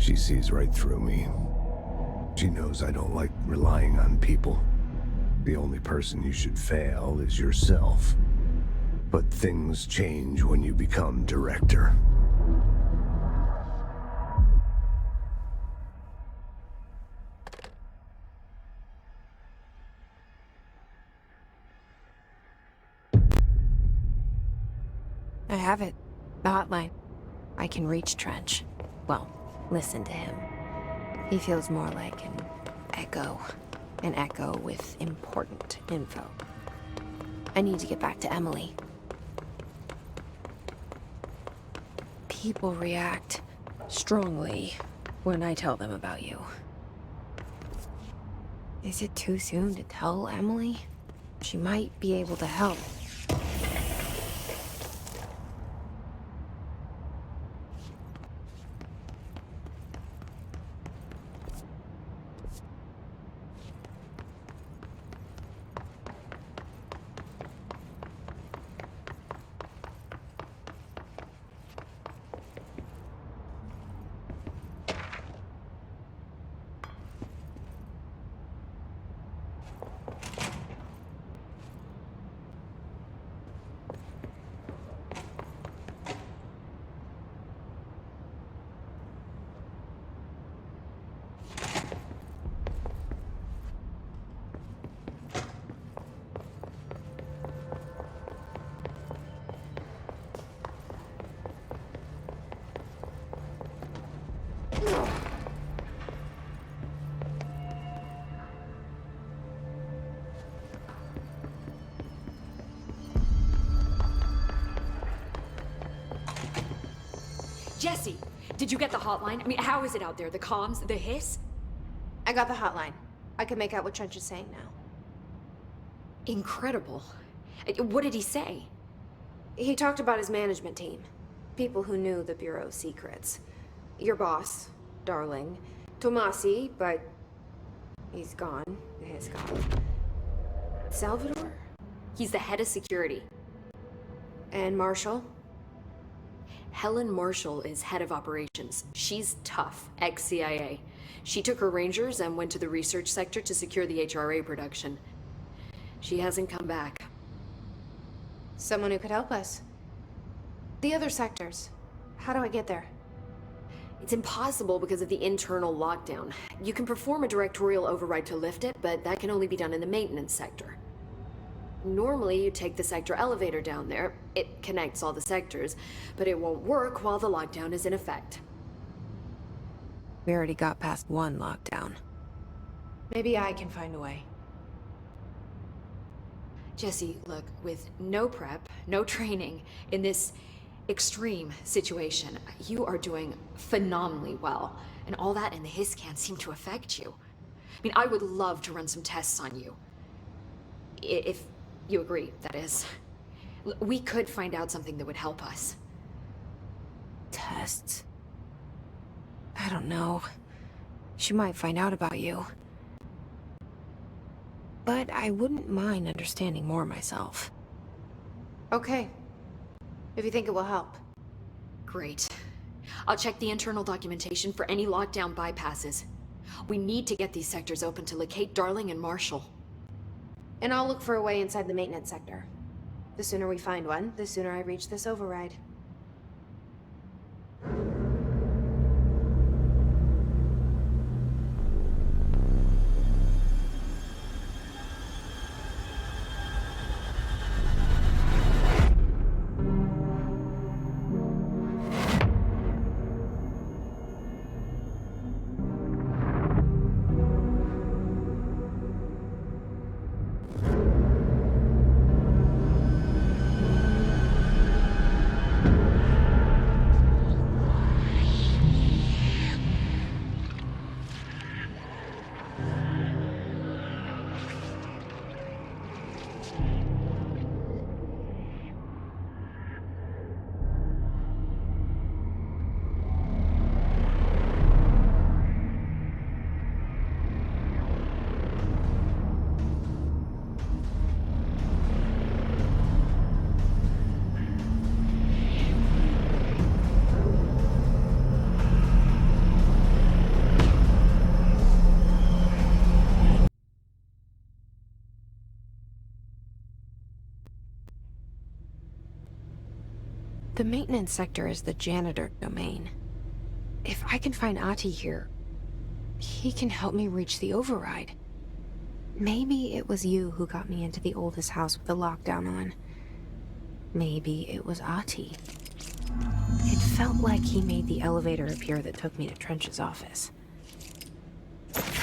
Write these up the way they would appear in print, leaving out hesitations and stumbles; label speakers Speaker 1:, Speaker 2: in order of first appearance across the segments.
Speaker 1: She sees right through me. She knows I don't like relying on people. The only person you should fail is yourself. But things change when you become director.
Speaker 2: I have it. The hotline. I can reach Trench. Well, listen to him. He feels more like an echo. An echo with important info. I need to get back to Emily. People react strongly when I tell them about you. Is it too soon to tell Emily? She might be able to help.
Speaker 3: Jesse, did you get the hotline? I mean, how is it out there? The comms? The hiss?
Speaker 2: I got the hotline. I can make out what Trench is saying now.
Speaker 3: Incredible. What did he say?
Speaker 2: He talked about his management team. People who knew the Bureau's secrets. Your boss, Darling. Tomasi, but he's gone. He's gone. Salvador?
Speaker 3: He's the head of security.
Speaker 2: And Marshall?
Speaker 3: Helen Marshall is head of operations. She's tough, ex-CIA. She took her Rangers and went to the research sector to secure the HRA production. She hasn't come back.
Speaker 2: Someone who could help us. The other sectors. How do I get there?
Speaker 3: It's impossible because of the internal lockdown. You can perform a directorial override to lift it, but that can only be done in the maintenance sector. Normally, you take the sector elevator down there. It connects all the sectors, but it won't work while the lockdown is in effect.
Speaker 2: We already got past one lockdown. Maybe I can find a way.
Speaker 3: Jesse, look, with no prep, no training, in this extreme situation, you are doing phenomenally well. And all that and the hiss can't seem to affect you. I mean, I would love to run some tests on you. If you agree, that is. We could find out something that would help us.
Speaker 2: Tests? I don't know. She might find out about you. But I wouldn't mind understanding more myself. Okay. If you think it will help.
Speaker 3: Great. I'll check the internal documentation for any lockdown bypasses. We need to get these sectors open to locate Darling and Marshall.
Speaker 2: And I'll look for a way inside the maintenance sector. The sooner we find one, the sooner I reach this override. The maintenance sector is the janitor domain. If I can find Ahti here, he can help me reach the override. Maybe it was you who got me into the oldest house with the lockdown on. Maybe it was Ahti. It felt like he made the elevator appear that took me to Trench's office.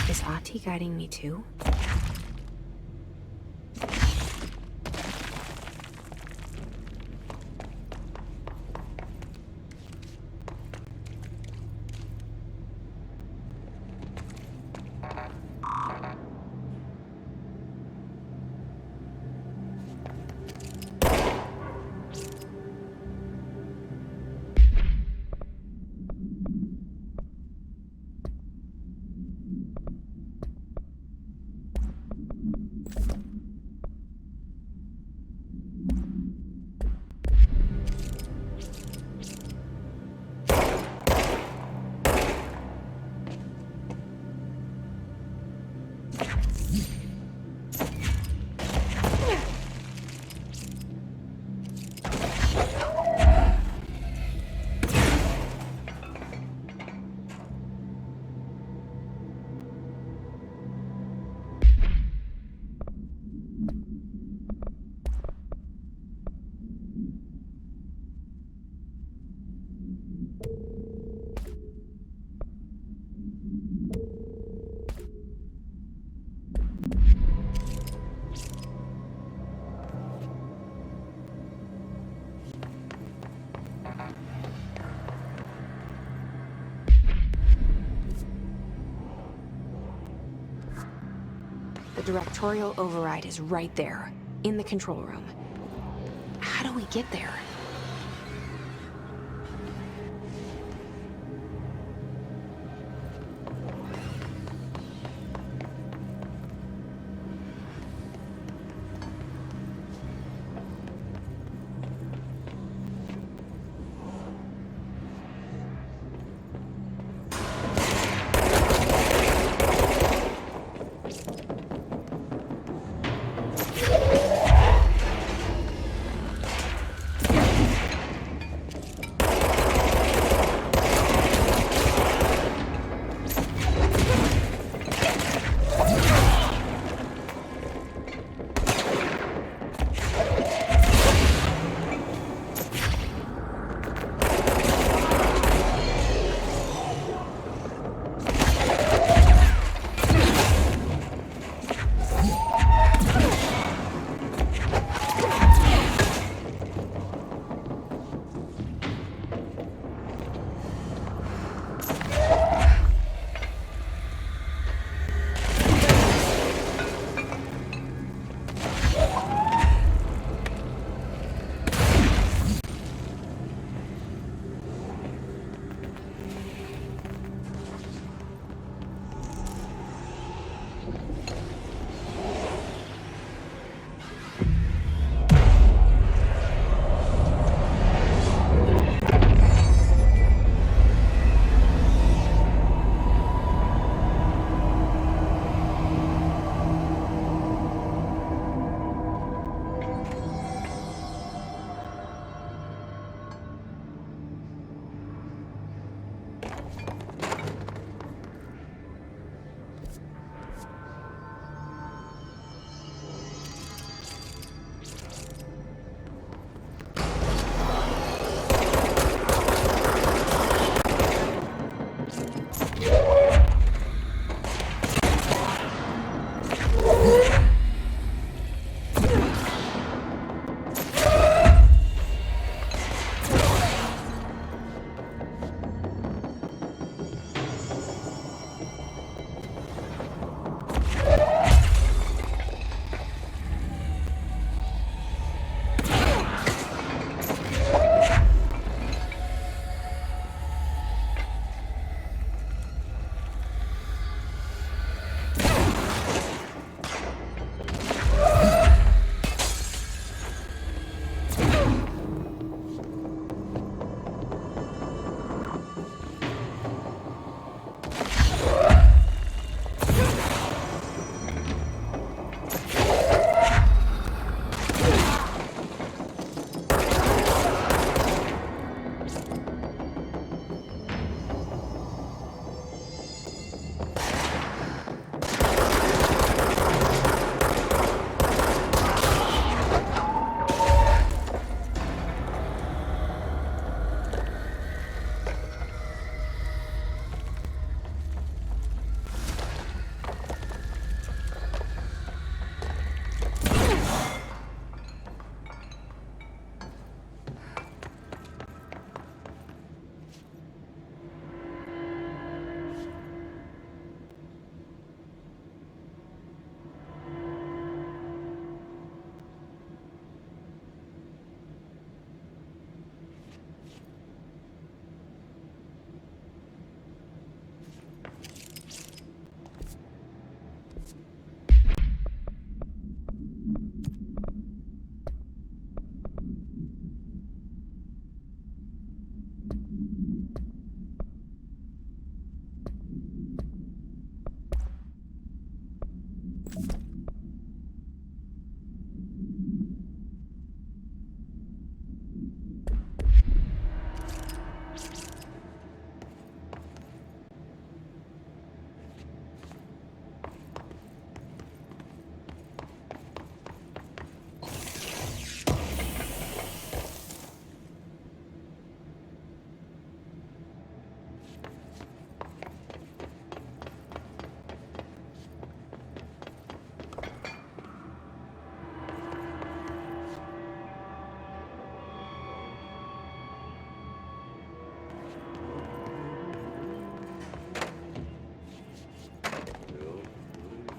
Speaker 2: Is Ahti guiding me too? The directorial override is right there, in the control room. How do we get there?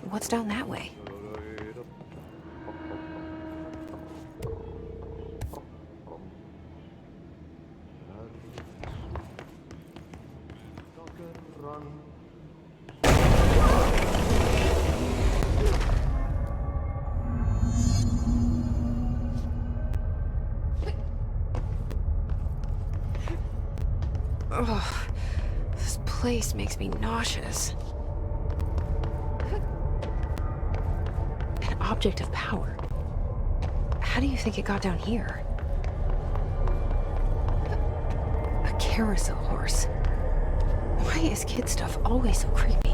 Speaker 2: What's down that way? Ugh, this place makes me nauseous. An object of power. How do you think it got down here? A carousel horse. Why is kid stuff always so creepy?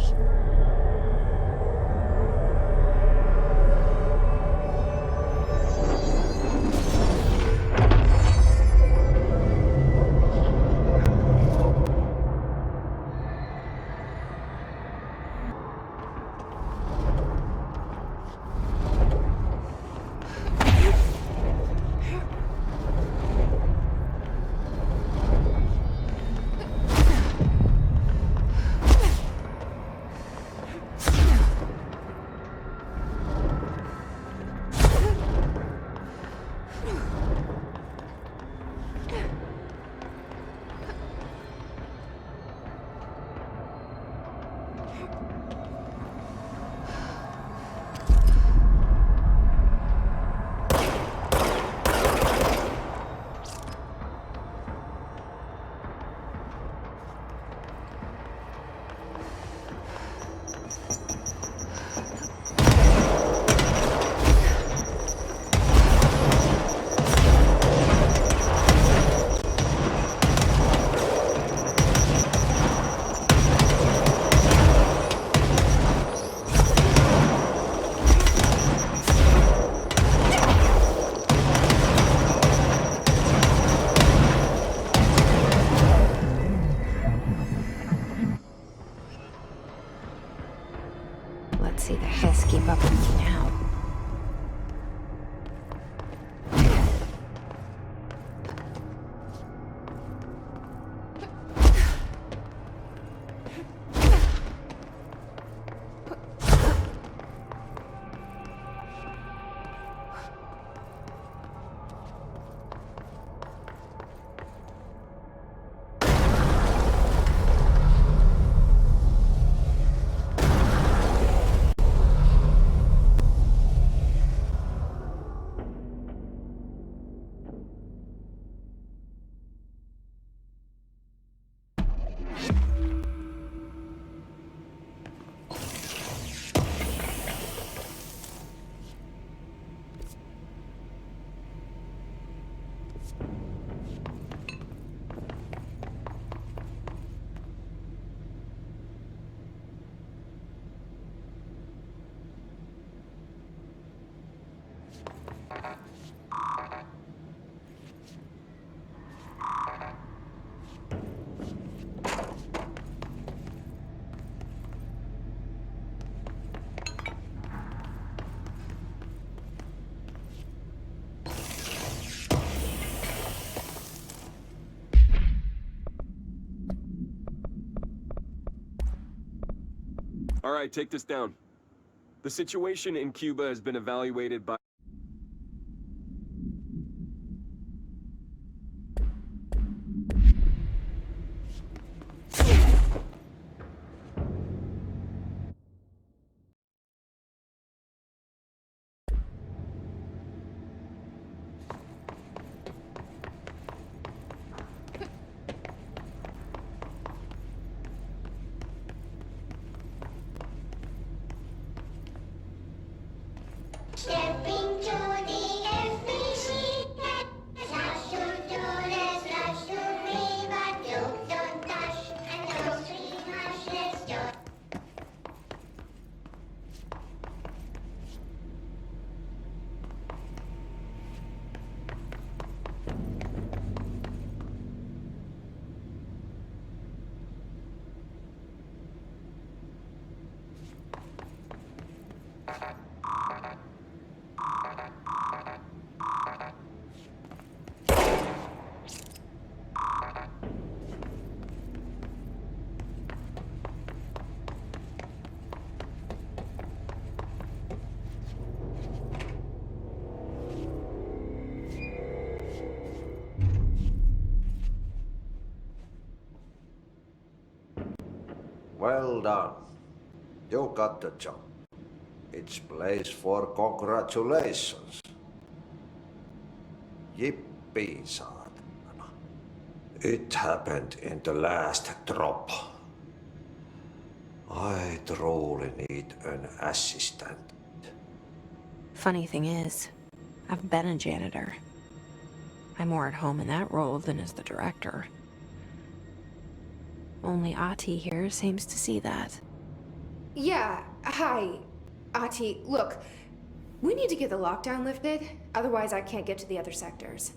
Speaker 2: Let's see the Hess keep up with me now.
Speaker 4: All right, take this down. The situation in Cuba has been evaluated by...
Speaker 5: There Well done. You got the job. It's place for congratulations. Yippee, saatana. It happened in the last drop. I truly need an assistant.
Speaker 2: Funny thing is, I've been a janitor. I'm more at home in that role than as the director. Only Ati here seems to see that.
Speaker 6: Yeah, hi, Ati. Look, we need to get the lockdown lifted, otherwise I can't get to the other sectors.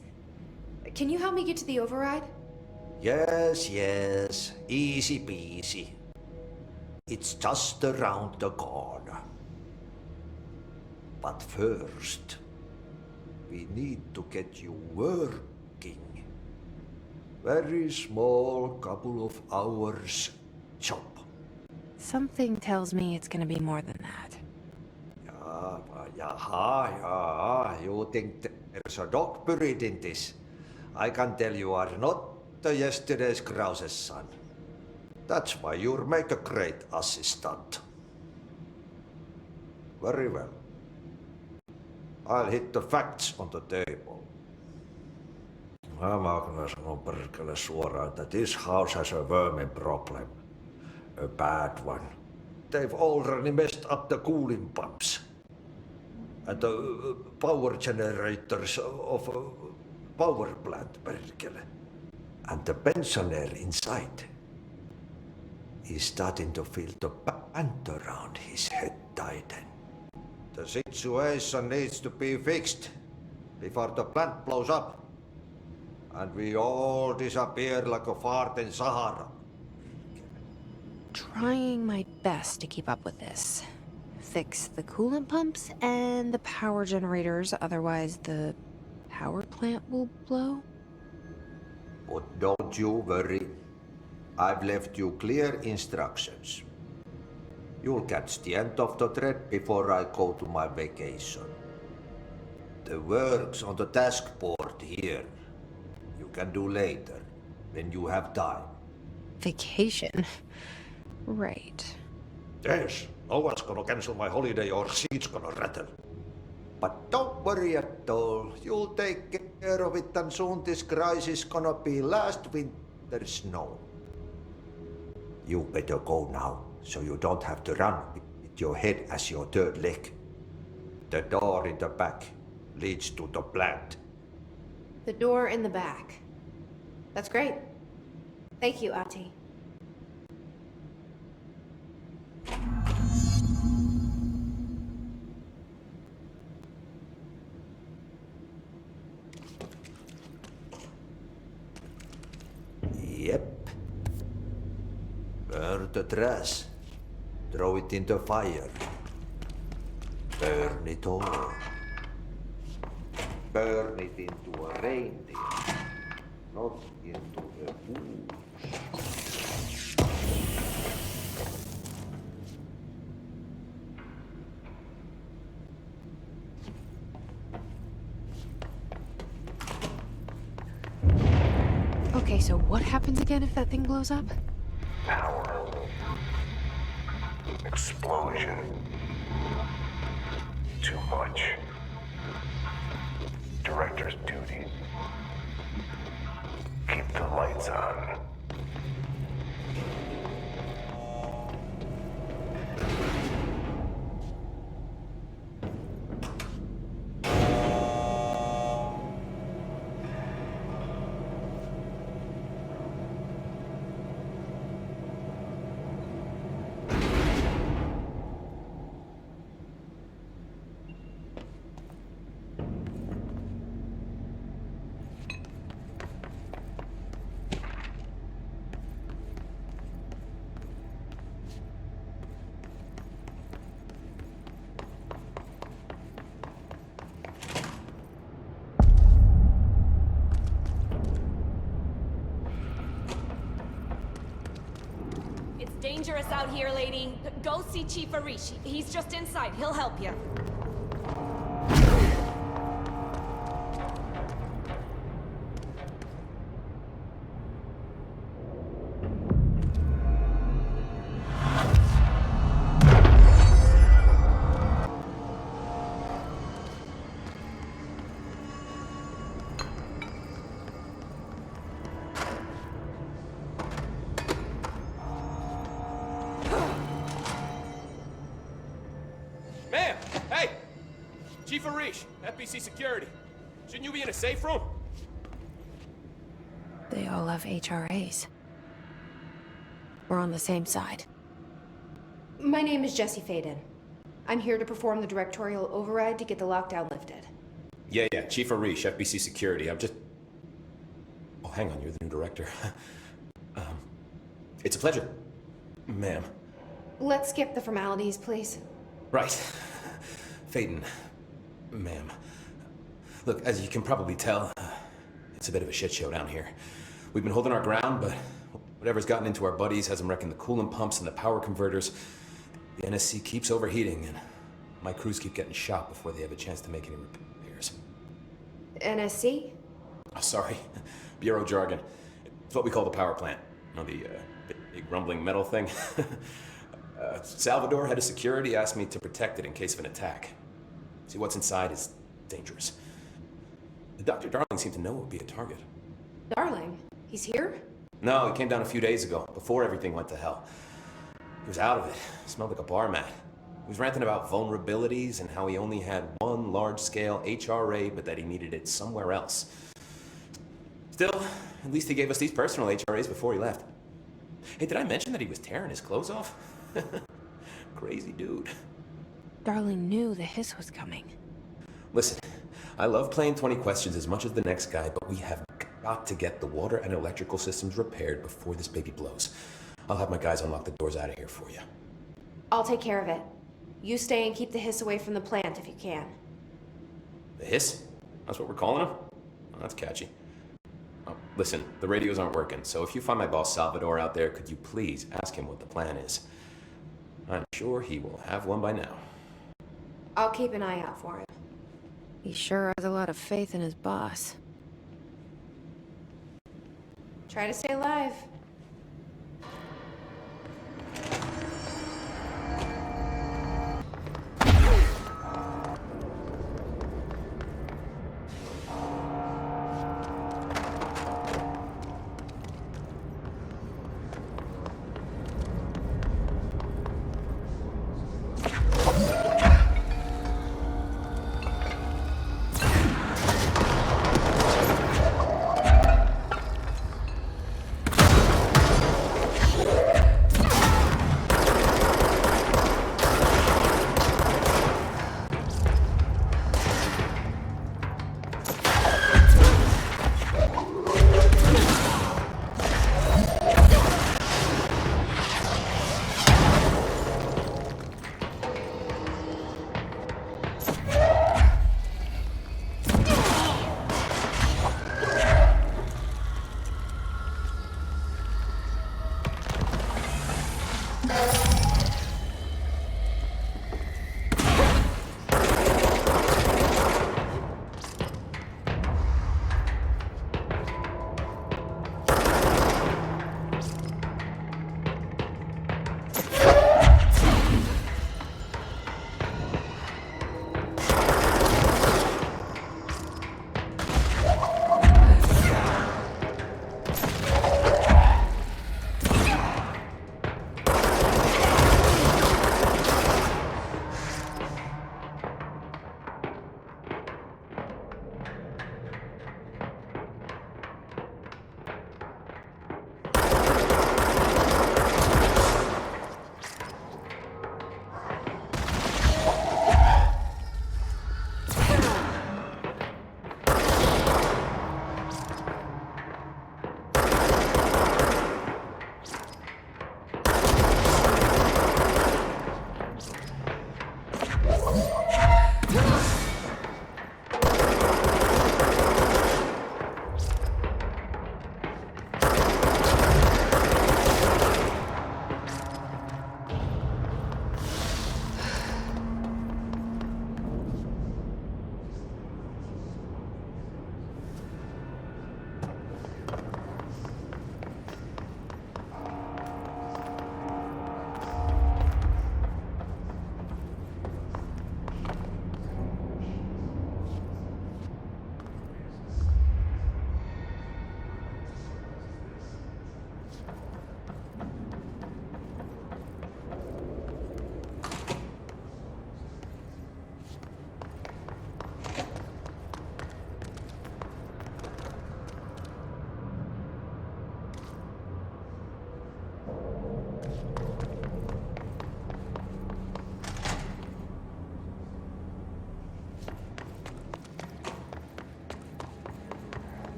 Speaker 6: Can you help me get to the override?
Speaker 5: Yes, easy peasy. It's just around the corner. But first, we need to get you working. Very small, couple of hours job.
Speaker 2: Something tells me it's gonna be more than that.
Speaker 5: Yeah, you think there's a dog buried in this? I can tell you are not the yesterday's Krause's son. That's why you'll make a great assistant. Very well. I'll hit the facts on the table. Mä kyllä sanon perkele suoraan, that this house has a vermin problem. A bad one. They've already messed up the cooling pumps. And the power generators of a power plant, perkele. And the pensioner inside is starting to feel the band around his head tighten. The situation needs to be fixed before the plant blows up. And we all disappear like a fart in Sahara.
Speaker 2: Trying my best to keep up with this. Fix the coolant pumps and the power generators, otherwise the power plant will blow?
Speaker 5: But don't you worry. I've left you clear instructions. You'll catch the end of the thread before I go to my vacation. The work's on the task board here. You can do later, when you have time.
Speaker 2: Vacation? Right.
Speaker 5: Yes, no one's gonna cancel my holiday or seat's gonna rattle. But don't worry at all. You'll take care of it and soon this crisis gonna be last winter's snow. You better go now, so you don't have to run with your head as your third leg. The door in the back leads to the plant.
Speaker 6: The door in the back. That's great. Thank you, Ati.
Speaker 5: Yep. Burn the trash. Throw it in the fire. Burn it all. Burn it into a reindeer, not into a goose.
Speaker 2: Okay, so what happens again if that thing blows up?
Speaker 1: Power. Explosion. Too much. Director's duty. Keep the lights on.
Speaker 7: Dangerous out here, lady. Go see Chief Arish. He's just inside. He'll help you.
Speaker 4: Chief Arish, FBC Security. Shouldn't you be in a safe room?
Speaker 2: They all have HRAs. We're on the same side.
Speaker 6: My name is Jesse Faden. I'm here to perform the directorial override to get the lockdown lifted.
Speaker 8: Yeah, Chief Arish, FBC Security. I'm just... Oh, hang on, you're the new director. It's a pleasure, ma'am.
Speaker 6: Let's skip the formalities, please.
Speaker 8: Right. Faden, ma'am. Look, as you can probably tell, it's a bit of a shit show down here. We've been holding our ground, but whatever's gotten into our buddies has them wrecking the coolant pumps and the power converters. The NSC keeps overheating, and my crews keep getting shot before they have a chance to make any repairs.
Speaker 6: NSC?
Speaker 8: Oh, sorry. Bureau jargon. It's what we call the power plant. You know, the big rumbling metal thing? Salvador, head of security, asked me to protect it in case of an attack. See, what's inside is dangerous. Dr. Darling seemed to know it would be a target.
Speaker 6: Darling? He's here?
Speaker 8: No, he came down a few days ago, before everything went to hell. He was out of it. Smelled like a bar mat. He was ranting about vulnerabilities and how he only had one large-scale HRA, but that he needed it somewhere else. Still, at least he gave us these personal HRAs before he left. Hey, did I mention that he was tearing his clothes off? Crazy dude.
Speaker 2: Darling knew the hiss was coming.
Speaker 8: Listen, I love playing 20 questions as much as the next guy, but we have got to get the water and electrical systems repaired before this baby blows. I'll have my guys unlock the doors out of here for you.
Speaker 6: I'll take care of it. You stay and keep the hiss away from the plant if you can.
Speaker 8: The hiss? That's what we're calling him? Oh, that's catchy. Oh, listen, the radios aren't working, so if you find my boss Salvador out there, could you please ask him what the plan is? I'm sure he will have one by now.
Speaker 6: I'll keep an eye out for him.
Speaker 2: He sure has a lot of faith in his boss.
Speaker 6: Try to stay alive.